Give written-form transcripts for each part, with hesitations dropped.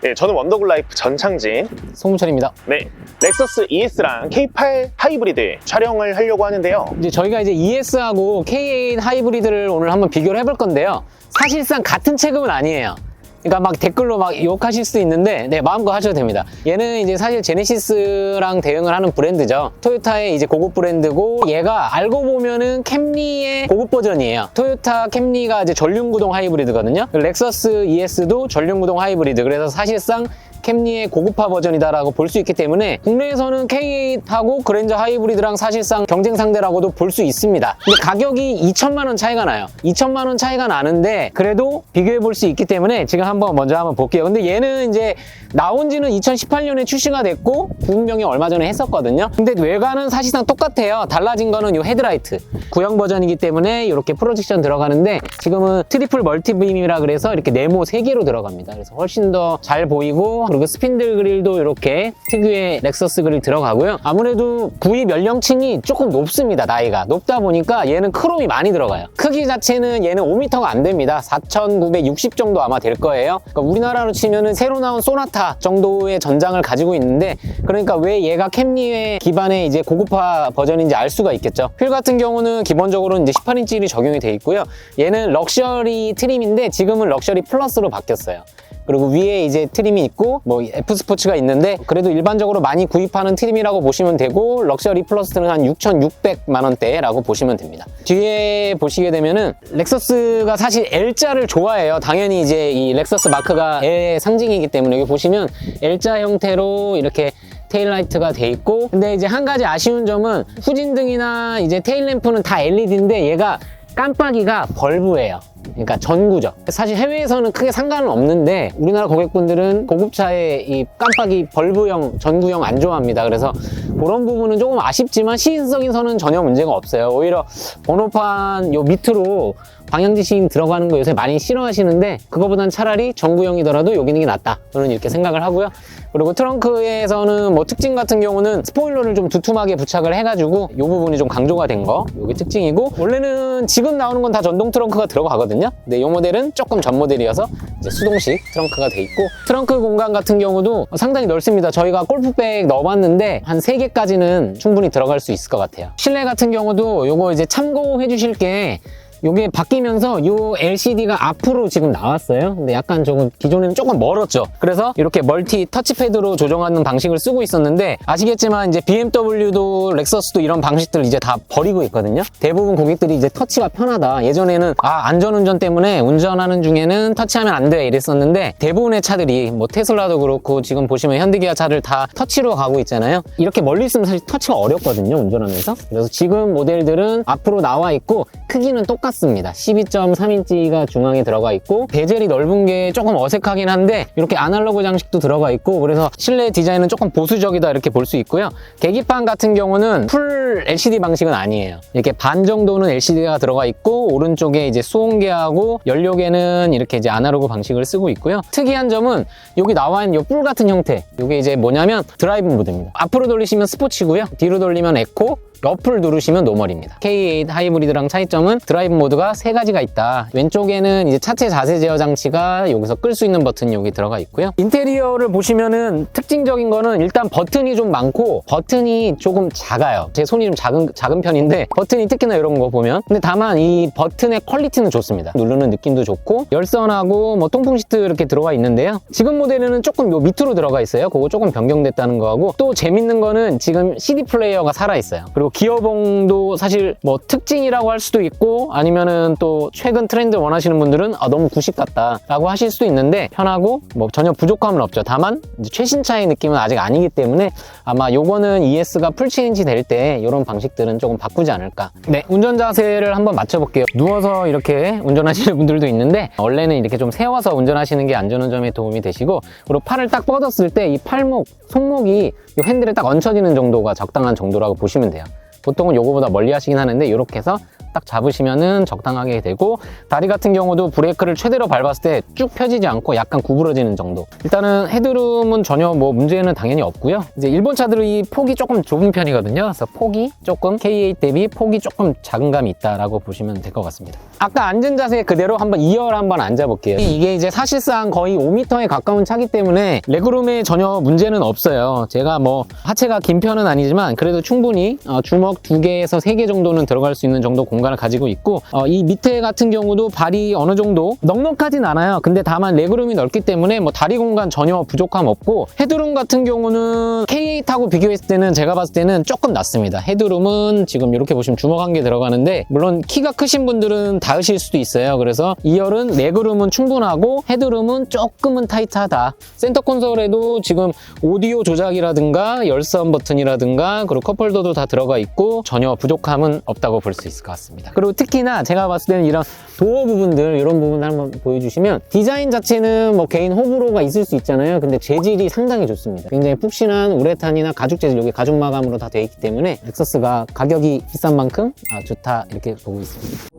네, 저는 원더굿라이프 전창진 송문철입니다. 네, 렉서스 ES랑 K8 하이브리드 촬영을 하려고 하는데요. 이제 저희가 이제 ES하고 K8 하이브리드를 오늘 한번 비교를 해볼 건데요. 사실상 같은 체급은 아니에요. 그러니까 막 댓글로 막 욕하실 수도 있는데, 네, 마음껏 하셔도 됩니다. 얘는 이제 사실 제네시스랑 대응을 하는 브랜드죠. 토요타의 이제 고급 브랜드고, 얘가 알고 보면은 캠리의 고급 버전이에요. 토요타 캠리가 이제 전륜구동 하이브리드거든요. 렉서스 ES도 전륜구동 하이브리드. 그래서 사실상 캠리의 고급화 버전이다라고 볼 수 있기 때문에 국내에서는 K8하고 그랜저 하이브리드랑 사실상 경쟁 상대라고도 볼 수 있습니다. 근데 가격이 2천만 원 차이가 나요. 2천만 원 차이가 나는데 그래도 비교해 볼 수 있기 때문에 지금 먼저 한번 볼게요. 근데 얘는 이제 나온 지는 2018년에 출시가 됐고 구분명이 얼마 전에 했었거든요. 근데 외관은 사실상 똑같아요. 달라진 거는 이 헤드라이트. 구형 버전이기 때문에 이렇게 프로젝션 들어가는데 지금은 트리플 멀티빔이라 그래서 이렇게 네모 3개로 들어갑니다. 그래서 훨씬 더 잘 보이고, 그리고 스핀들 그릴도 이렇게 특유의 렉서스 그릴 들어가고요. 아무래도 구입 연령층이 조금 높습니다. 나이가 높다 보니까 얘는 크롬이 많이 들어가요. 크기 자체는 얘는 5m가 안 됩니다. 4960 정도 아마 될 거예요. 그러니까 우리나라로 치면은 새로 나온 소나타 정도의 전장을 가지고 있는데, 그러니까 왜 얘가 캠리의 기반의 이제 고급화 버전인지 알 수가 있겠죠. 휠 같은 경우는 기본적으로 이제 18인치 휠이 적용이 돼 있고요. 얘는 럭셔리 트림인데 지금은 럭셔리 플러스로 바뀌었어요. 그리고 위에 이제 트림이 있고 뭐 F 스포츠가 있는데, 그래도 일반적으로 많이 구입하는 트림이라고 보시면 되고, 럭셔리 플러스는 한 6,600만 원대라고 보시면 됩니다. 뒤에 보시게 되면은 렉서스가 사실 L자를 좋아해요. 당연히 이제 이 렉서스 마크가 L의 상징이기 때문에 여기 보시면 L자 형태로 이렇게 테일라이트가 돼 있고, 근데 이제 한 가지 아쉬운 점은 후진등이나 이제 테일램프는 다 LED인데 얘가 깜빡이가 벌브예요. 그러니까 전구죠. 사실 해외에서는 크게 상관은 없는데 우리나라 고객분들은 고급차의 이 깜빡이 벌브형, 전구형 안 좋아합니다. 그래서 그런 부분은 조금 아쉽지만 시인성에서는 전혀 문제가 없어요. 오히려 번호판 요 밑으로 방향지시 들어가는 거 요새 많이 싫어하시는데, 그거보단 차라리 전구형이더라도 여기 있는 게 낫다, 저는 이렇게 생각을 하고요. 그리고 트렁크에서는 뭐 특징 같은 경우는 스포일러를 좀 두툼하게 부착을 해가지고 이 부분이 좀 강조가 된 거, 이게 특징이고, 원래는 지금 나오는 건 다 전동 트렁크가 들어가거든요. 근데 이 모델은 조금 전 모델이어서 이제 수동식 트렁크가 돼 있고, 트렁크 공간 같은 경우도 상당히 넓습니다. 저희가 골프백 넣어봤는데 한 3개까지는 충분히 들어갈 수 있을 것 같아요. 실내 같은 경우도 요거 이제 참고해 주실 게, 이게 바뀌면서 이 LCD가 앞으로 지금 나왔어요. 근데 약간 조금 기존에는 조금 멀었죠. 그래서 이렇게 멀티 터치패드로 조정하는 방식을 쓰고 있었는데, 아시겠지만 이제 BMW도 렉서스도 이런 방식들을 이제 다 버리고 있거든요. 대부분 고객들이 이제 터치가 편하다, 예전에는 안전운전 때문에 운전하는 중에는 터치하면 안 돼 이랬었는데, 대부분의 차들이 뭐 테슬라도 그렇고 지금 보시면 현대기아 차들 다 터치로 가고 있잖아요. 이렇게 멀리 있으면 사실 터치가 어렵거든요, 운전하면서. 그래서 지금 모델들은 앞으로 나와 있고 크기는 똑같습니다. 12.3인치가 중앙에 들어가 있고, 베젤이 넓은 게 조금 어색하긴 한데 이렇게 아날로그 장식도 들어가 있고, 그래서 실내 디자인은 조금 보수적이다 이렇게 볼 수 있고요. 계기판 같은 경우는 풀 LCD 방식은 아니에요. 이렇게 반 정도는 LCD가 들어가 있고, 오른쪽에 이제 수온계하고 연료계는 이렇게 이제 아날로그 방식을 쓰고 있고요. 특이한 점은 여기 나와 있는 이 뿔 같은 형태, 이게 이제 뭐냐면 드라이브 모드입니다. 앞으로 돌리시면 스포츠고요, 뒤로 돌리면 에코, 옆을 누르시면 노멀입니다. K8 하이브리드랑 차이점은 드라이브 모드가 3가지가 있다. 왼쪽에는 이제 차체 자세 제어 장치가 여기서 끌 수 있는 버튼이 여기 들어가 있고요. 인테리어를 보시면은 특징적인 거는 일단 버튼이 좀 많고 버튼이 조금 작아요. 제 손이 좀 작은 편인데 버튼이 특히나 이런 거 보면, 근데 다만 이 버튼의 퀄리티는 좋습니다. 누르는 느낌도 좋고, 열선하고 뭐 통풍 시트 이렇게 들어가 있는데요. 지금 모델에는 조금 요 밑으로 들어가 있어요. 그거 조금 변경됐다는 거하고, 또 재밌는 거는 지금 CD 플레이어가 살아 있어요. 그리고 기어봉도 사실 뭐 특징이라고 할 수도 있고, 아니면은 또 최근 트렌드 원하시는 분들은 너무 구식 같다 라고 하실 수도 있는데, 편하고 뭐 전혀 부족함은 없죠. 다만 이제 최신차의 느낌은 아직 아니기 때문에 아마 요거는 ES가 풀 체인지 될 때 이런 방식들은 조금 바꾸지 않을까. 네, 운전 자세를 한번 맞춰볼게요. 누워서 이렇게 운전하시는 분들도 있는데, 원래는 이렇게 좀 세워서 운전하시는 게 안전운전에 도움이 되시고, 그리고 팔을 딱 뻗었을 때 이 팔목, 손목이 이 핸들에 딱 얹혀지는 정도가 적당한 정도라고 보시면 돼요. 보통은 요거보다 멀리 하시긴 하는데, 이렇게 해서 딱 잡으시면은 적당하게 되고, 다리 같은 경우도 브레이크를 최대로 밟았을 때 쭉 펴지지 않고 약간 구부러지는 정도. 일단은 헤드룸은 전혀 뭐 문제는 당연히 없고요. 이제 일본 차들은 이 폭이 조금 좁은 편이거든요. 그래서 폭이 조금 K8 대비 폭이 조금 작은 감이 있다라고 보시면 될 것 같습니다. 아까 앉은 자세 그대로 한번 2열 한번 앉아볼게요. 이게 이제 사실상 거의 5m에 가까운 차기 때문에 레그룸에 전혀 문제는 없어요. 제가 뭐 하체가 긴 편은 아니지만 그래도 충분히 주먹 2개에서 3개 정도는 들어갈 수 있는 정도 공간을 가지고 있고, 이 밑에 같은 경우도 발이 어느 정도 넉넉하진 않아요. 근데 다만 레그룸이 넓기 때문에 뭐 다리 공간 전혀 부족함 없고, 헤드룸 같은 경우는 K8하고 비교했을 때는 제가 봤을 때는 조금 낫습니다. 헤드룸은 지금 이렇게 보시면 주먹 1개 들어가는데, 물론 키가 크신 분들은 닿으실 수도 있어요. 그래서 2열은 레그룸은 충분하고 헤드룸은 조금은 타이트하다. 센터 콘솔에도 지금 오디오 조작이라든가 열선 버튼이라든가 그리고 컵홀더도 다 들어가 있고 전혀 부족함은 없다고 볼 수 있을 것 같습니다. 그리고 특히나 제가 봤을 때는 이런 도어 부분들, 이런 부분을 한번 보여주시면, 디자인 자체는 뭐 개인 호불호가 있을 수 있잖아요. 근데 재질이 상당히 좋습니다. 굉장히 푹신한 우레탄이나 가죽 재질, 여기 가죽 마감으로 다 되어 있기 때문에 렉서스가 가격이 비싼 만큼 좋다, 이렇게 보고 있습니다.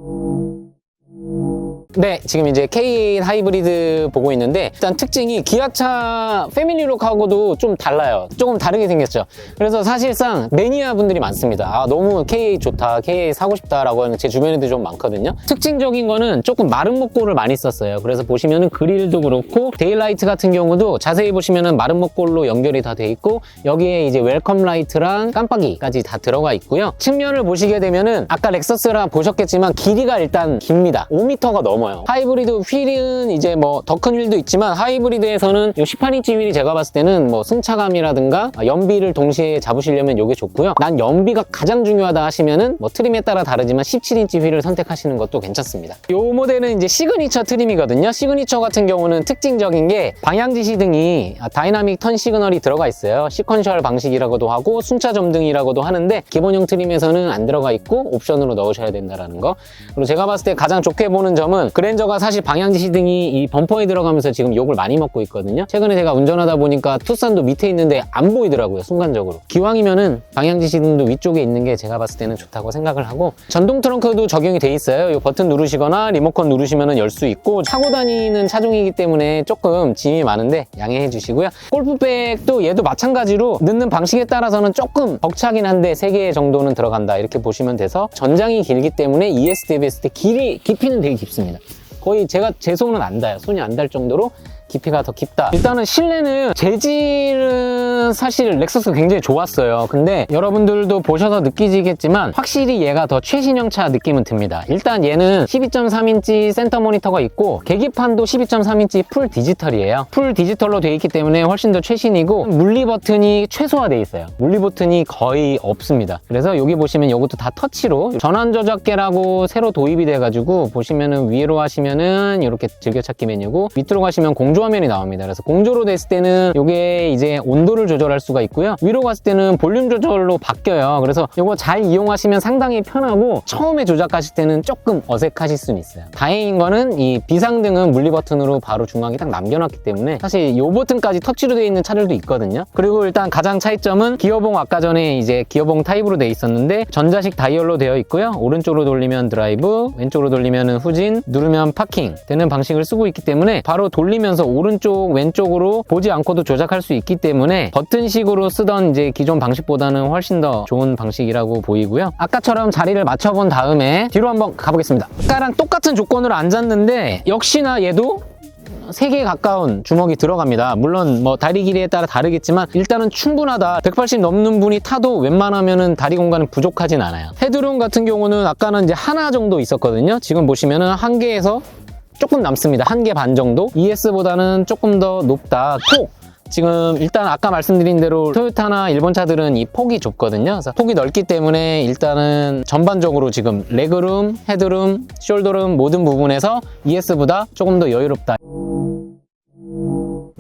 네, 지금 이제 K8 하이브리드 보고 있는데, 일단 특징이 기아차 패밀리룩하고도 좀 달라요. 조금 다르게 생겼죠. 그래서 사실상 매니아 분들이 많습니다. 너무 K8 좋다, K8 사고 싶다라고 하는 제 주변에도 좀 많거든요. 특징적인 거는 조금 마른 목골을 많이 썼어요. 그래서 보시면은 그릴도 그렇고, 데일라이트 같은 경우도 자세히 보시면은 마른 목골로 연결이 다 돼 있고, 여기에 이제 웰컴 라이트랑 깜빡이까지 다 들어가 있고요. 측면을 보시게 되면은 아까 렉서스랑 보셨겠지만 길이가 일단 깁니다. 5m가 넘어요. 하이브리드 휠은 이제 뭐 더 큰 휠도 있지만, 하이브리드에서는 이 18인치 휠이 제가 봤을 때는 뭐 승차감이라든가 연비를 동시에 잡으시려면 이게 좋고요. 난 연비가 가장 중요하다 하시면은 뭐 트림에 따라 다르지만 17인치 휠을 선택하시는 것도 괜찮습니다. 이 모델은 이제 시그니처 트림이거든요. 시그니처 같은 경우는 특징적인 게 방향 지시등이 다이나믹 턴 시그널이 들어가 있어요. 시퀀셜 방식이라고도 하고 순차 점등이라고도 하는데, 기본형 트림에서는 안 들어가 있고 옵션으로 넣으셔야 된다는 거. 그리고 제가 봤을 때 가장 좋게 보는 점은, 그랜저가 사실 방향지시등이 이 범퍼에 들어가면서 지금 욕을 많이 먹고 있거든요. 최근에 제가 운전하다 보니까 투싼도 밑에 있는데 안 보이더라고요, 순간적으로. 기왕이면은 방향지시등도 위쪽에 있는 게 제가 봤을 때는 좋다고 생각을 하고, 전동 트렁크도 적용이 돼 있어요. 이 버튼 누르시거나 리모컨 누르시면은 열 수 있고, 타고 다니는 차종이기 때문에 조금 짐이 많은데 양해해 주시고요. 골프백도 얘도 마찬가지로 넣는 방식에 따라서는 조금 벅차긴 한데 3개 정도는 들어간다, 이렇게 보시면 돼서, 전장이 길기 때문에 ES 대비 했을 때 깊이는 되게 깊습니다. 거의 제 손은 안 닿아요. 손이 안 닿을 정도로 깊이가 더 깊다. 일단은 실내는 재질은 사실 렉서스가 굉장히 좋았어요. 근데 여러분들도 보셔서 느끼시겠지만 확실히 얘가 더 최신형 차 느낌은 듭니다. 일단 얘는 12.3인치 센터 모니터가 있고, 계기판도 12.3인치 풀 디지털이에요. 풀 디지털로 되어 있기 때문에 훨씬 더 최신이고, 물리 버튼이 최소화되어 있어요. 물리 버튼이 거의 없습니다. 그래서 여기 보시면 이것도 다 터치로, 전환 조작계라고 새로 도입이 돼가지고, 보시면은 위로 하시면은 이렇게 즐겨찾기 메뉴고, 밑으로 가시면 공조 화면이 나옵니다. 그래서 공조로 됐을 때는 이게 이제 온도를 조절할 수가 있고요. 위로 갔을 때는 볼륨 조절로 바뀌어요. 그래서 이거 잘 이용하시면 상당히 편하고, 처음에 조작하실 때는 조금 어색하실 수는 있어요. 다행인 거는 이 비상등은 물리 버튼으로 바로 중앙에 딱 남겨놨기 때문에 사실 이 버튼까지 터치로 되어 있는 차들도 있거든요. 그리고 일단 가장 차이점은 기어봉, 아까 전에 이제 기어봉 타입으로 되어 있었는데 전자식 다이얼로 되어 있고요. 오른쪽으로 돌리면 드라이브, 왼쪽으로 돌리면 후진, 누르면 파킹 되는 방식을 쓰고 있기 때문에 바로 돌리면서 오른쪽 왼쪽으로 보지 않고도 조작할 수 있기 때문에 버튼식으로 쓰던 이제 기존 방식보다는 훨씬 더 좋은 방식이라고 보이고요. 아까처럼 자리를 맞춰본 다음에 뒤로 한번 가보겠습니다. 아까랑 똑같은 조건으로 앉았는데 역시나 얘도 3개 가까운 주먹이 들어갑니다. 물론 뭐 다리 길이에 따라 다르겠지만 일단은 충분하다. 180 넘는 분이 타도 웬만하면은 다리 공간은 부족하진 않아요. 헤드룸 같은 경우는 아까는 이제 하나 정도 있었거든요. 지금 보시면은 1개에서 조금 남습니다. 1개 반 정도. ES보다는 조금 더 높다. 폭! 지금 일단 아까 말씀드린 대로 토요타나 일본 차들은 이 폭이 좁거든요. 그래서 폭이 넓기 때문에 일단은 전반적으로 지금 레그룸, 헤드룸, 숄더룸 모든 부분에서 ES보다 조금 더 여유롭다.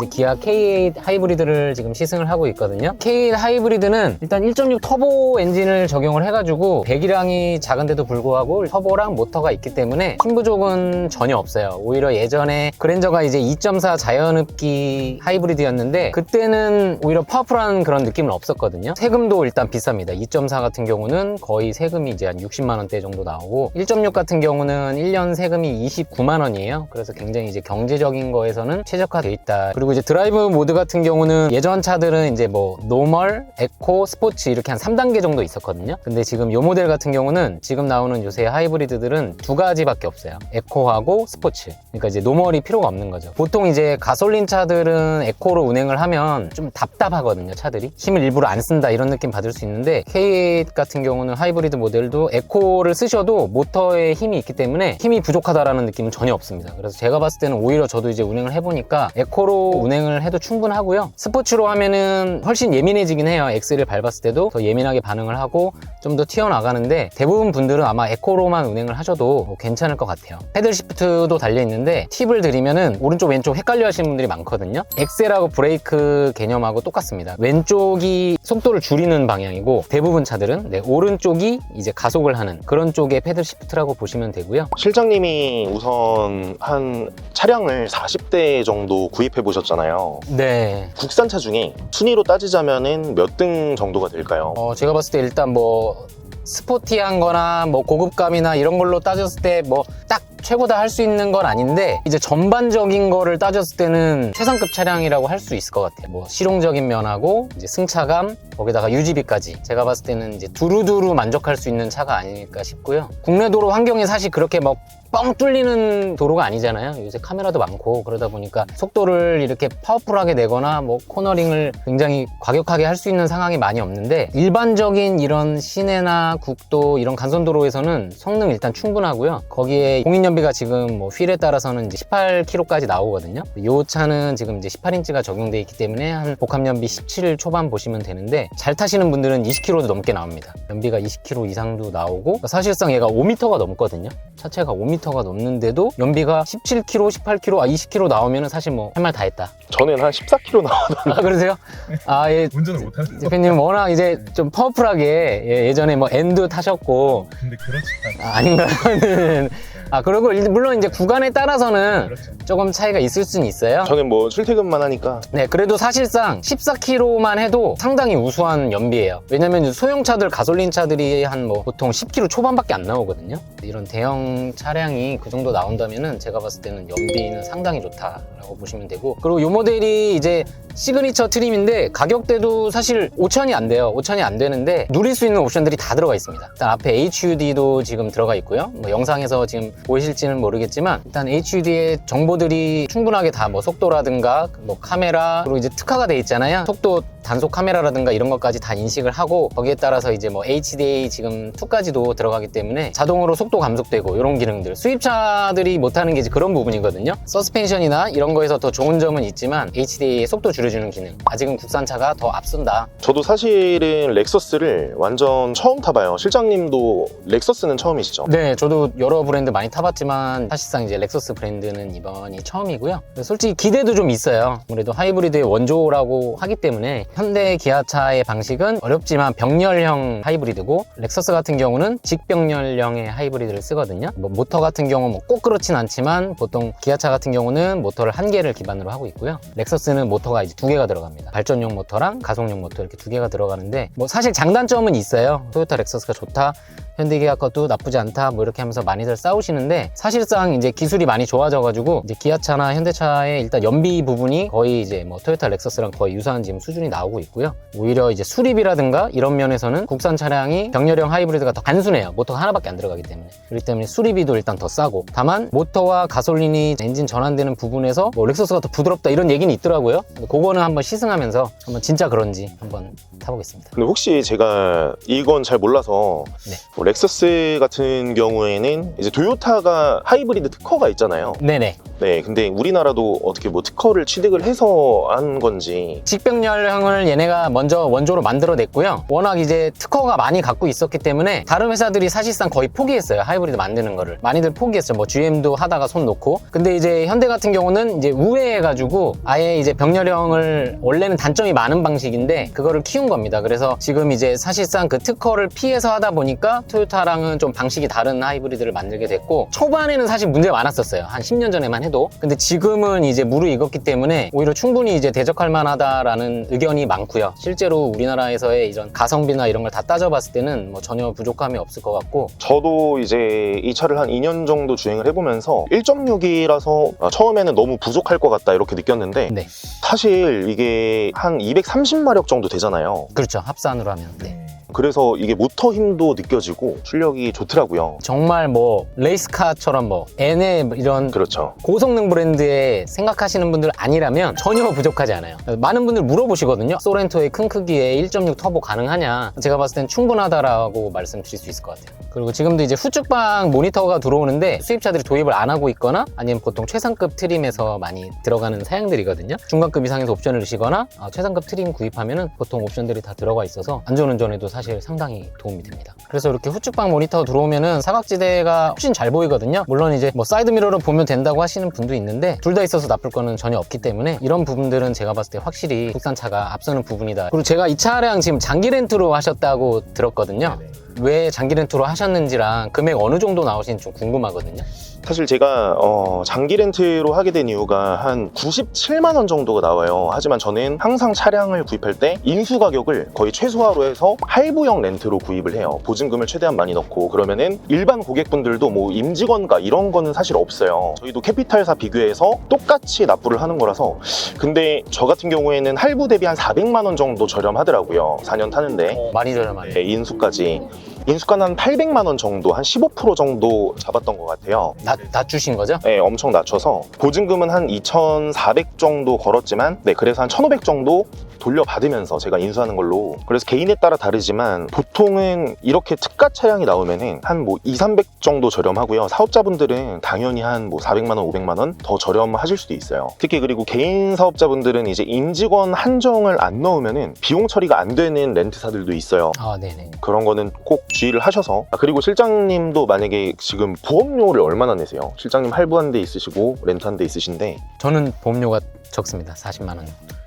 이제 기아 K8 하이브리드를 지금 시승을 하고 있거든요. K8 하이브리드는 일단 1.6 터보 엔진을 적용을 해가지고 배기량이 작은데도 불구하고 터보랑 모터가 있기 때문에 힘 부족은 전혀 없어요. 오히려 예전에 그랜저가 이제 2.4 자연흡기 하이브리드였는데 그때는 오히려 파워풀한 그런 느낌은 없었거든요. 세금도 일단 비쌉니다. 2.4 같은 경우는 거의 세금이 이제 한 60만 원대 정도 나오고 1.6 같은 경우는 1년 세금이 29만 원이에요. 그래서 굉장히 이제 경제적인 거에서는 최적화되어 있다. 그리고 이제 드라이브 모드 같은 경우는 예전 차들은 이제 뭐 노멀, 에코, 스포츠 이렇게 한 3단계 정도 있었거든요. 근데 지금 이 모델 같은 경우는 지금 나오는 요새 하이브리드들은 두 가지밖에 없어요. 에코하고 스포츠. 그러니까 이제 노멀이 필요가 없는 거죠. 보통 이제 가솔린 차들은 에코로 운행을 하면 좀 답답하거든요, 차들이. 힘을 일부러 안 쓴다 이런 느낌 받을 수 있는데 K8 같은 경우는 하이브리드 모델도 에코를 쓰셔도 모터에 힘이 있기 때문에 힘이 부족하다라는 느낌은 전혀 없습니다. 그래서 제가 봤을 때는 오히려 저도 이제 운행을 해보니까 에코로 운행을 해도 충분하고요. 스포츠로 하면은 훨씬 예민해지긴 해요. 엑셀을 밟았을 때도 더 예민하게 반응을 하고 좀 더 튀어나가는데 대부분 분들은 아마 에코로만 운행을 하셔도 뭐 괜찮을 것 같아요. 패들 시프트도 달려있는데 팁을 드리면은 오른쪽 왼쪽 헷갈려 하시는 분들이 많거든요. 엑셀하고 브레이크 개념하고 똑같습니다. 왼쪽이 속도를 줄이는 방향이고 대부분 차들은 오른쪽이 이제 가속을 하는 그런 쪽의 패들 시프트라고 보시면 되고요. 실장님이 우선 한 차량을 40대 정도 구입해 보셨잖아요. 네. 국산차 중에 순위로 따지자면은 몇 등 정도가 될까요? 제가 봤을 때 일단 뭐 스포티한 거나 뭐 고급감이나 이런 걸로 따졌을 때 뭐 딱 최고다 할 수 있는 건 아닌데 이제 전반적인 거를 따졌을 때는 최상급 차량이라고 할 수 있을 것 같아요. 뭐 실용적인 면하고 이제 승차감 거기다가 유지비까지 제가 봤을 때는 이제 두루두루 만족할 수 있는 차가 아닐까 싶고요. 국내 도로 환경이 사실 그렇게 막 뻥 뚫리는 도로가 아니잖아요. 요새 카메라도 많고 그러다 보니까 속도를 이렇게 파워풀하게 내거나 뭐 코너링을 굉장히 과격하게 할 수 있는 상황이 많이 없는데 일반적인 이런 시내나 국도 이런 간선도로에서는 성능 일단 충분하고요. 거기에 공인연비가 지금 뭐 휠에 따라서는 이제 18km까지 나오거든요. 이 차는 지금 이제 18인치가 적용되어 있기 때문에 한 복합연비 17 초반 보시면 되는데 잘 타시는 분들은 20km도 넘게 나옵니다. 연비가 20km 이상도 나오고 사실상 얘가 5m가 넘거든요. 차체가 5m가 넘는데도 연비가 17km, 18km, 20km 나오면 사실 뭐 할 말 다 했다. 저는 한 14km 나오던데. 아, 그러세요? 아, 예. 운전을 못하세요? 대표님 워낙 이제 좀 파워풀하게 예전에 뭐 N도 타셨고 근데 그렇지 않아요. 아닌가요? 아, 그리고 물론 이제 구간에 따라서는 그렇죠. 조금 차이가 있을 수는 있어요. 저는 뭐 출퇴근만 하니까. 네, 그래도 사실상 14km만 해도 상당히 우수한 연비예요. 왜냐면 소형차들, 가솔린 차들이 한 뭐 보통 10km 초반밖에 안 나오거든요. 이런 대형 차량이 그 정도 나온다면은 제가 봤을 때는 연비는 상당히 좋다라고 보시면 되고, 그리고 이 모델이 이제 시그니처 트림인데 가격대도 사실 5천이 안 돼요. 5천이 안 되는데 누릴 수 있는 옵션들이 다 들어가 있습니다. 일단 앞에 HUD도 지금 들어가 있고요. 뭐 영상에서 지금 보이실지는 모르겠지만 일단 HUD의 정보들이 충분하게 다 뭐 속도라든가 뭐 카메라, 그리고 이제 특화가 돼 있잖아요. 속도 단속 카메라라든가 이런 것까지 다 인식을 하고 거기에 따라서 이제 뭐 HDA 지금 2까지도 들어가기 때문에 자동으로 속도 감속되고 이런 기능들, 수입차들이 못하는 게 이제 그런 부분이거든요. 서스펜션이나 이런 거에서 더 좋은 점은 있지만 HDA의 속도 줄여주는 기능, 아직은 국산차가 더 앞선다. 저도 사실은 렉서스를 완전 처음 타봐요. 실장님도 렉서스는 처음이시죠? 네, 저도 여러 브랜드 많이 타봤지만 사실상 이제 렉서스 브랜드는 이번이 처음이고요. 솔직히 기대도 좀 있어요. 아무래도 하이브리드의 원조라고 하기 때문에 현대 기아차의 방식은 어렵지만 병렬형 하이브리드고, 렉서스 같은 경우는 직병렬형의 하이브리드를 쓰거든요. 뭐 모터 같은 경우 뭐 꼭 그렇진 않지만 보통 기아차 같은 경우는 모터를 한 개를 기반으로 하고 있고요. 렉서스는 모터가 이제 두 개가 들어갑니다. 발전용 모터랑 가속용 모터 이렇게 두 개가 들어가는데 뭐 사실 장단점은 있어요. 토요타 렉서스가 좋다, 현대기아 것도 나쁘지 않다, 뭐 이렇게 하면서 많이들 싸우시는데 사실상 이제 기술이 많이 좋아져가지고 이제 기아차나 현대차의 일단 연비 부분이 거의 이제 뭐 토요타 렉서스랑 거의 유사한 지금 수준이 나오고 있고요. 오히려 이제 수리비라든가 이런 면에서는 국산 차량이 병렬형 하이브리드가 더 단순해요. 모터가 하나밖에 안 들어가기 때문에. 그렇기 때문에 수리비도 일단 더 싸고, 다만 모터와 가솔린이 엔진 전환되는 부분에서 뭐 렉서스가 더 부드럽다 이런 얘기는 있더라고요. 그거는 한번 시승하면서 한번 진짜 그런지 한번 타보겠습니다. 근데 혹시 제가 이건 잘 몰라서 네. 뭐 렉서스 같은 경우에는 이제 토요타가 하이브리드 특허가 있잖아요. 네네. 네, 근데 우리나라도 어떻게 뭐 특허를 취득을 해서 한 건지. 직병렬형을 얘네가 먼저 원조로 만들어냈고요. 워낙 이제 특허가 많이 갖고 있었기 때문에 다른 회사들이 사실상 거의 포기했어요. 하이브리드 만드는 거를. 많이들 포기했어요. 뭐 GM도 하다가 손 놓고. 근데 이제 현대 같은 경우는 이제 우회해가지고 아예 이제 병렬형을 원래는 단점이 많은 방식인데 그거를 키운 겁니다. 그래서 지금 이제 사실상 그 특허를 피해서 하다 보니까 토요타랑은 좀 방식이 다른 하이브리드를 만들게 됐고, 초반에는 사실 문제가 많았었어요. 한 10년 전에만 해도. 근데 지금은 이제 무르익었기 때문에 오히려 충분히 이제 대적할 만하다라는 의견이 많고요. 실제로 우리나라에서의 이런 가성비나 이런 걸 다 따져봤을 때는 뭐 전혀 부족함이 없을 것 같고. 저도 이제 이 차를 한 2년 정도 주행을 해보면서 1.6이라서 처음에는 너무 부족할 것 같다 이렇게 느꼈는데 네, 사실 이게 한 230마력 정도 되잖아요. 그렇죠. 합산으로 하면. 네. 그래서 이게 모터 힘도 느껴지고 출력이 좋더라고요. 정말 뭐 레이스카처럼 뭐 N의 이런 그렇죠. 고성능 브랜드에 생각하시는 분들 아니라면 전혀 부족하지 않아요. 많은 분들 물어보시거든요. 소렌토의 큰 크기에 1.6 터보 가능하냐? 제가 봤을 땐 충분하다라고 말씀드릴 수 있을 것 같아요. 그리고 지금도 이제 후측방 모니터가 들어오는데 수입차들이 도입을 안 하고 있거나 아니면 보통 최상급 트림에서 많이 들어가는 사양들이거든요. 중간급 이상에서 옵션을 주시거나 최상급 트림 구입하면은 보통 옵션들이 다 들어가 있어서 안전운전에도 사실 상당히 도움이 됩니다. 그래서 이렇게 후측방 모니터 들어오면은 사각지대가 훨씬 잘 보이거든요. 물론 이제 뭐 사이드미러로 보면 된다고 하시는 분도 있는데 둘 다 있어서 나쁠 거는 전혀 없기 때문에 이런 부분들은 제가 봤을 때 확실히 국산차가 앞서는 부분이다. 그리고 제가 이 차량 지금 장기 렌트로 하셨다고 들었거든요. 왜 장기 렌트로 하셨는지랑 금액 어느 정도 나오시는지 좀 궁금하거든요. 사실 제가 장기 렌트로 하게 된 이유가 한 97만 원 정도가 나와요. 하지만 저는 항상 차량을 구입할 때 인수 가격을 거의 최소화로 해서 할부형 렌트로 구입을 해요. 보증금을 최대한 많이 넣고. 그러면은 일반 고객분들도 뭐 임직원가 이런 거는 사실 없어요. 저희도 캐피탈사 비교해서 똑같이 납부를 하는 거라서. 근데 저 같은 경우에는 할부 대비 한 400만 원 정도 저렴하더라고요. 4년 타는데. 많이 저렴하네. 네, 인수까지. 인수가는 한 800만 원 정도, 한 15% 정도 잡았던 것 같아요. 낮추신 거죠? 네, 엄청 낮춰서 보증금은 한 2,400 정도 걸었지만, 네, 그래서 한 1,500 정도 돌려받으면서 제가 인수하는 걸로. 그래서 개인에 따라 다르지만 보통은 이렇게 특가 차량이 나오면은 한 뭐 200-300 정도 저렴하고요. 사업자분들은 당연히 한 뭐 400만 원, 500만 원 더 저렴하실 수도 있어요. 특히 그리고 개인 사업자분들은 이제 임직원 한정을 안 넣으면은 비용 처리가 안 되는 렌트사들도 있어요. 아, 네네. 그런 거는 꼭 주의를 하셔서. 그리고 실장님도 만약에 지금 보험료를 얼마나 내세요? 실장님 할부한 데 있으시고 렌트한 데 있으신데. 저는 보험료가 적습니다. 40만 원.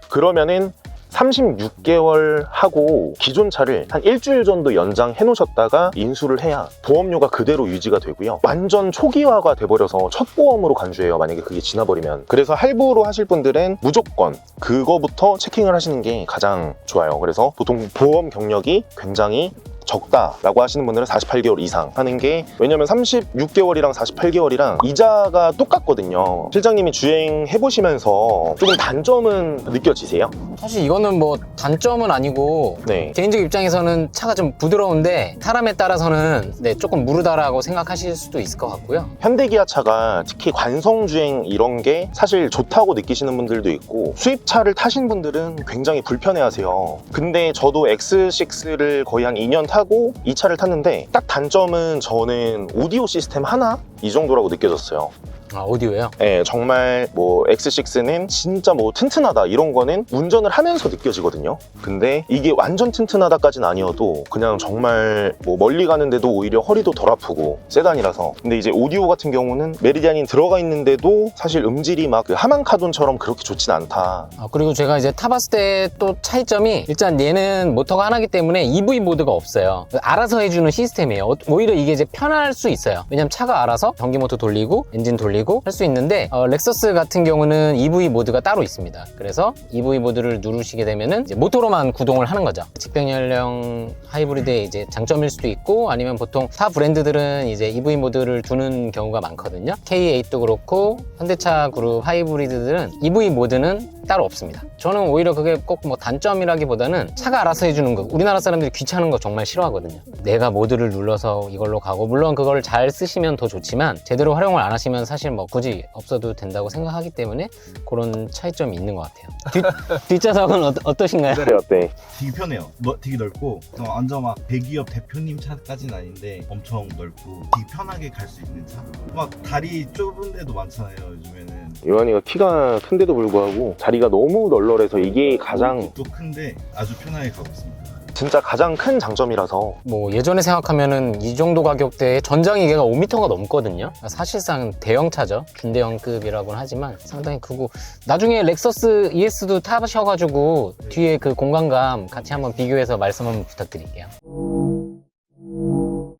그러면은 36개월 하고 기존 차를 한 일주일 정도 연장해 놓으셨다가 인수를 해야 보험료가 그대로 유지가 되고요. 완전 초기화가 돼버려서 첫 보험으로 간주해요. 만약에 그게 지나버리면. 그래서 할부로 하실 분들은 무조건 그거부터 체킹을 하시는 게 가장 좋아요. 그래서 보통 보험 경력이 굉장히 적다라고 하시는 분들은 48개월 이상 하는 게, 왜냐면 36개월이랑 48개월이랑 이자가 똑같거든요. 실장님이 주행해보시면서 조금 단점은 느껴지세요? 사실 이거는 뭐 단점은 아니고, 네. 개인적 입장에서는 차가 좀 부드러운데 사람에 따라서는 네, 조금 무르다라고 생각하실 수도 있을 것 같고요. 현대기아 차가 특히 관성주행 이런 게 사실 좋다고 느끼시는 분들도 있고, 수입차를 타신 분들은 굉장히 불편해하세요. 근데 저도 X6를 거의 한 2년 타고 이 차를 탔는데 딱 단점은 저는 오디오 시스템 하나? 이 정도라고 느껴졌어요. 아, 오디오요? 네, 정말 뭐 X6는 진짜 뭐 튼튼하다 이런 거는 운전을 하면서 느껴지거든요. 근데 이게 완전 튼튼하다까지는 아니어도 그냥 정말 뭐 멀리 가는데도 오히려 허리도 덜 아프고 세단이라서. 근데 이제 오디오 같은 경우는 메리디안이 들어가 있는데도 사실 음질이 막 그 하만카돈처럼 그렇게 좋진 않다. 그리고 제가 이제 타봤을 때 또 차이점이, 일단 얘는 모터가 하나이기 때문에 EV 모드가 없어요. 알아서 해주는 시스템이에요. 오히려 이게 이제 편할 수 있어요. 왜냐면 차가 알아서 전기 모터 돌리고 엔진 돌리고 할 수 있는데, 렉서스 같은 경우는 EV 모드가 따로 있습니다. 그래서 EV 모드를 누르시게 되면은 이제 모터로만 구동을 하는 거죠. 직병연령 하이브리드의 이제 장점일 수도 있고, 아니면 보통 타 브랜드들은 이제 EV 모드를 두는 경우가 많거든요. K8도 그렇고 현대차 그룹 하이브리드들은 EV 모드는 따로 없습니다. 저는 오히려 그게 꼭 뭐 단점이라기보다는 차가 알아서 해주는 거, 우리나라 사람들이 귀찮은 거 정말 싫어하거든요. 내가 모드를 눌러서 이걸로 가고, 물론 그걸 잘 쓰시면 더 좋지만 제대로 활용을 안 하시면 사실 뭐 굳이 없어도 된다고 생각하기 때문에 그런 차이점이 있는 것 같아요. 뒷좌석은 어떠신가요? 네, 어때? 되게 편해요. 되게 넓고 완전 막 대기업 대표님 차까지는 아닌데 엄청 넓고 되게 편하게 갈 수 있는 차. 막 다리 좁은 데도 많잖아요 요즘에는. 요한이가 키가 큰데도 불구하고 자리가 너무 널널해서 이게 가장 또 큰데 아주 편하게 가고 있습니다. 진짜 가장 큰 장점이라서. 뭐 예전에 생각하면은 이 정도 가격대에 전장이 걔가 5m가 넘거든요. 사실상 대형차죠. 중대형급이라고는 하지만 상당히 크고, 나중에 렉서스 ES도 타셔가지고 뒤에 그 공간감 같이 한번 비교해서 말씀 한번 부탁드릴게요.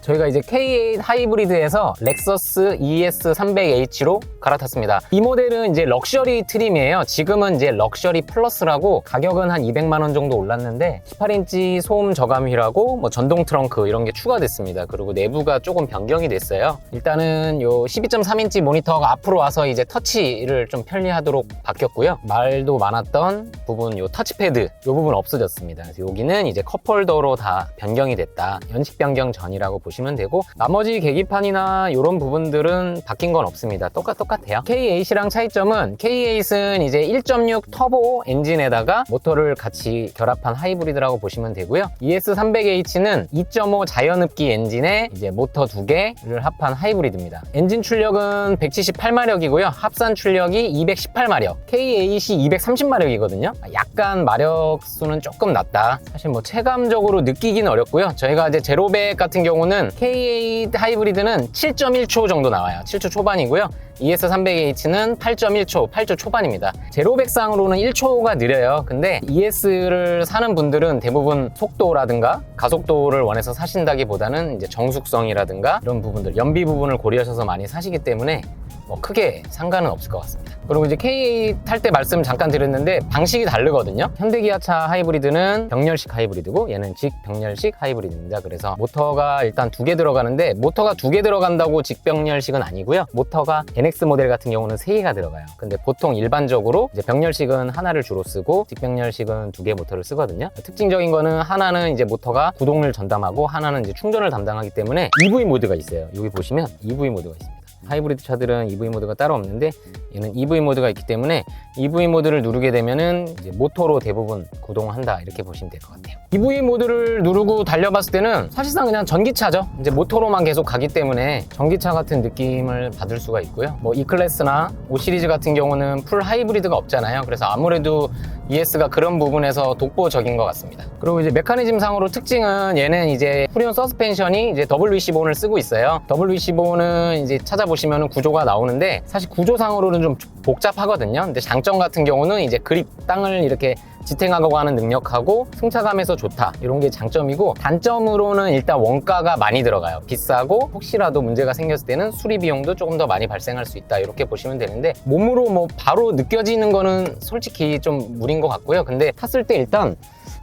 저희가 이제 K8 하이브리드에서 렉서스 ES300H로 갈아탔습니다. 이 모델은 이제 럭셔리 트림이에요. 지금은 이제 럭셔리 플러스라고 가격은 한 200만 원 정도 올랐는데 18인치 소음 저감 휠하고 뭐 전동 트렁크 이런 게 추가됐습니다. 그리고 내부가 조금 변경이 됐어요. 일단은 요 12.3인치 모니터가 앞으로 와서 이제 터치를 좀 편리하도록 바뀌었고요. 말도 많았던 부분, 요 터치패드 요 부분 없어졌습니다. 그래서 여기는 이제 컵홀더로 다 변경이 됐다. 연식 변경 전이라고 보시면 되고, 나머지 계기판이나 이런 부분들은 바뀐 건 없습니다. 똑같아요. K8이랑 차이점은, K8은 이제 1.6 터보 엔진에다가 모터를 같이 결합한 하이브리드라고 보시면 되고요. ES300H는 2.5 자연흡기 엔진에 이제 모터 2개를 합한 하이브리드입니다. 엔진 출력은 178마력이고요. 합산 출력이 218마력. K8이 230마력이거든요. 약간 마력 수는 조금 낮다. 사실 뭐 체감적으로 느끼기는 어렵고요. 저희가 이제 제로백 같은 경우는 K8 하이브리드는 7.1초 정도 나와요. 7초 초반이고요. ES300H는 8.1초, 8초 초반입니다. 제로백상으로는 1초가 느려요. 근데 ES를 사는 분들은 대부분 속도라든가 가속도를 원해서 사신다기보다는 이제 정숙성이라든가 이런 부분들, 연비 부분을 고려하셔서 많이 사시기 때문에 뭐 크게 상관은 없을 것 같습니다. 그리고 이제 K8 탈 때 말씀 잠깐 드렸는데 방식이 다르거든요. 현대기아차 하이브리드는 병렬식 하이브리드고 얘는 직병렬식 하이브리드입니다. 그래서 모터가 일단 2개 들어가는데, 모터가 2개 들어간다고 직병렬식은 아니고요. 모터가 NX 모델 같은 경우는 3개가 들어가요. 근데 보통 일반적으로 이제 병렬식은 하나를 주로 쓰고 직병렬식은 2개 모터를 쓰거든요. 특징적인 거는 하나는 이제 모터가 구동을 전담하고 하나는 이제 충전을 담당하기 때문에 EV 모드가 있어요. 여기 보시면 EV 모드가 있습니다. 하이브리드 차들은 EV 모드가 따로 없는데 얘는 EV 모드가 있기 때문에 EV 모드를 누르게 되면은 이제 모터로 대부분 구동을 한다, 이렇게 보시면 될 것 같아요. EV 모드를 누르고 달려봤을 때는 사실상 그냥 전기차죠. 이제 모터로만 계속 가기 때문에 전기차 같은 느낌을 받을 수가 있고요. 뭐 E클래스나 5 시리즈 같은 경우는 풀 하이브리드가 없잖아요. 그래서 아무래도 ES가 그런 부분에서 독보적인 것 같습니다. 그리고 이제 메커니즘 상으로 특징은, 얘는 이제 프리온 서스펜션이 이제 WC-본을 쓰고 있어요. WC-본은 이제 찾아보시면 구조가 나오는데 사실 구조상으로는 좀 복잡하거든요. 근데 장점 같은 경우는 이제 그립, 땅을 이렇게 지탱하고 가는 능력하고 승차감에서 좋다, 이런 게 장점이고, 단점으로는 일단 원가가 많이 들어가요. 비싸고 혹시라도 문제가 생겼을 때는 수리 비용도 조금 더 많이 발생할 수 있다, 이렇게 보시면 되는데, 몸으로 뭐 바로 느껴지는 거는 솔직히 좀 무리인 것 같고요. 근데 탔을 때 일단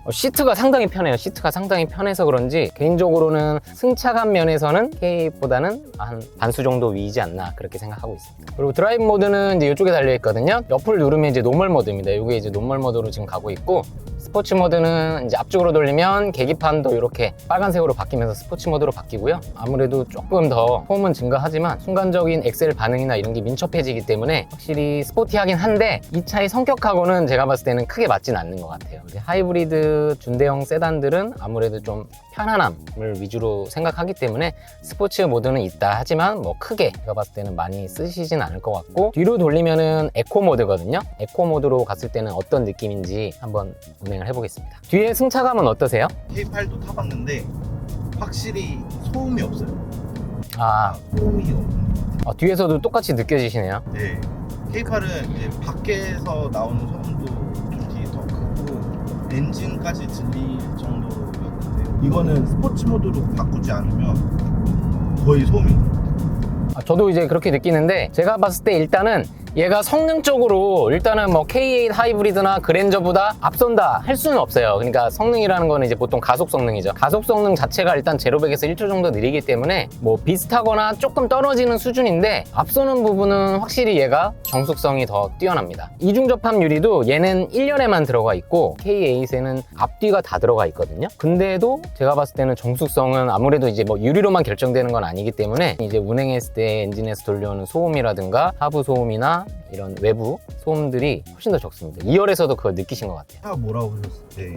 시트가 상당히 편해요. 시트가 상당히 편해서 그런지 개인적으로는 승차감 면에서는 K8보다는 한 반수 정도 위이지 않나, 그렇게 생각하고 있습니다. 그리고 드라이브 모드는 이제 이쪽에 달려 있거든요. 옆을 누르면 이제 노멀 모드입니다. 이게 이제 노멀 모드로 지금 가고 있고, 스포츠 모드는 이제 앞쪽으로 돌리면 계기판도 이렇게 빨간색으로 바뀌면서 스포츠 모드로 바뀌고요. 아무래도 조금 더 소음은 증가하지만 순간적인 엑셀 반응이나 이런 게 민첩해지기 때문에 확실히 스포티하긴 한데, 이 차의 성격하고는 제가 봤을 때는 크게 맞진 않는 것 같아요. 하이브리드 준대형 세단들은 아무래도 좀 편안함을 위주로 생각하기 때문에 스포츠 모드는 있다 하지만 뭐 크게 제가 봤을 때는 많이 쓰시진 않을 것 같고, 뒤로 돌리면은 에코 모드거든요. 에코 모드로 갔을 때는 어떤 느낌인지 한번 운행을 해보겠습니다. 뒤에 승차감은 어떠세요? K8도 타봤는데 확실히 소음이 없어요. 소음이 없는. 뒤에서도 똑같이 느껴지시네요. 네. K8은 이제 밖에서 나오는 소음도 좀 되게 더 크고 엔진까지 들릴 정도였는데, 이거는 스포츠 모드로 바꾸지 않으면 거의 소음이 없어요. 저도 이제 그렇게 느끼는데, 제가 봤을 때 일단은 얘가 성능적으로 일단은 뭐 K8 하이브리드나 그랜저보다 앞선다 할 수는 없어요. 그러니까 성능이라는 거는 이제 보통 가속 성능이죠. 가속 성능 자체가 일단 0-100에서 1초 정도 느리기 때문에 뭐 비슷하거나 조금 떨어지는 수준인데 앞서는 부분은 확실히 얘가 정숙성이 더 뛰어납니다. 이중 접합 유리도 얘는 1열에만 들어가 있고 K8에는 앞뒤가 다 들어가 있거든요. 근데도 제가 봤을 때는 정숙성은 아무래도 이제 뭐 유리로만 결정되는 건 아니기 때문에 이제 운행했을 때 엔진에서 돌려오는 소음이라든가 하부 소음이나 이런 외부 소음들이 훨씬 더 적습니다. 2열에서도 그걸 느끼신 것 같아요. 차 몰아보셨을 때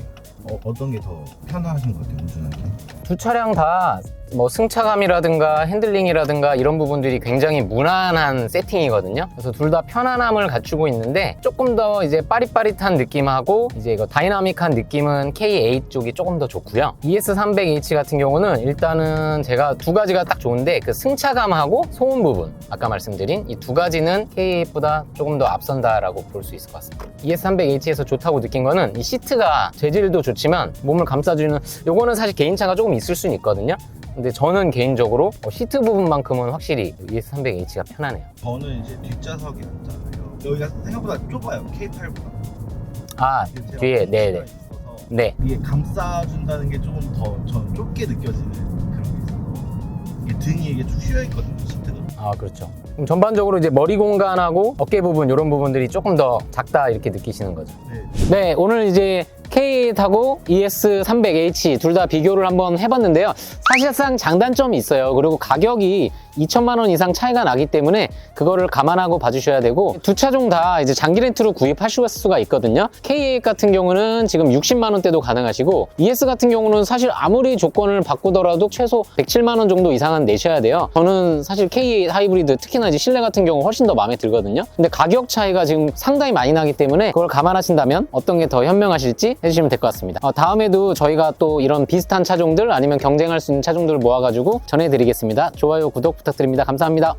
어떤 게 더 편하신 것 같아요, 운전하기? 두 차량 다 뭐 승차감이라든가 핸들링이라든가 이런 부분들이 굉장히 무난한 세팅이거든요. 그래서 둘 다 편안함을 갖추고 있는데 조금 더 이제 빠릿빠릿한 느낌하고 이제 이거 다이나믹한 느낌은 K8 쪽이 조금 더 좋고요. ES300H 같은 경우는 일단은 제가 두 가지가 딱 좋은데 그 승차감하고 소음 부분 아까 말씀드린 이 두 가지는 K8보다 조금 더 앞선다라고 볼 수 있을 것 같습니다. ES300H에서 좋다고 느낀 거는 이 시트가 재질도 좋지만 몸을 감싸주는 요거는 사실 개인차가 조금 있을 수는 있거든요. 근데 저는 개인적으로 시트 부분만큼은 확실히 ES300H가 편하네요. 저는 이제 뒷좌석에 앉잖아요. 여기가 생각보다 좁아요, K8보다. 아, 뒤에, 네네. 네. 이게 감싸준다는 게 조금 더 저는 좁게 느껴지는 그런 게 있어서 이게 등이 이게 쭉 쉬어 있거든요, 시트가. 아, 그렇죠. 그럼 전반적으로 이제 머리 공간하고 어깨 부분 이런 부분들이 조금 더 작다 이렇게 느끼시는 거죠. 네. 네, 오늘 이제 K8하고 ES300H 둘 다 비교를 한번 해봤는데요. 사실상 장단점이 있어요. 그리고 가격이 2천만 원 이상 차이가 나기 때문에 그거를 감안하고 봐주셔야 되고 두 차종 다 이제 장기 렌트로 구입하실 수가 있거든요. K8 같은 경우는 지금 60만 원대도 가능하시고 ES 같은 경우는 사실 아무리 조건을 바꾸더라도 최소 107만 원 정도 이상은 내셔야 돼요. 저는 사실 K8 하이브리드 특히나 이제 실내 같은 경우 훨씬 더 마음에 들거든요. 근데 가격 차이가 지금 상당히 많이 나기 때문에 그걸 감안하신다면 어떤 게 더 현명하실지 해주시면 될 것 같습니다. 다음에도 저희가 또 이런 비슷한 차종들 아니면 경쟁할 수 있는 차종들을 모아가지고 전해드리겠습니다. 좋아요, 구독 부탁드립니다. 감사합니다.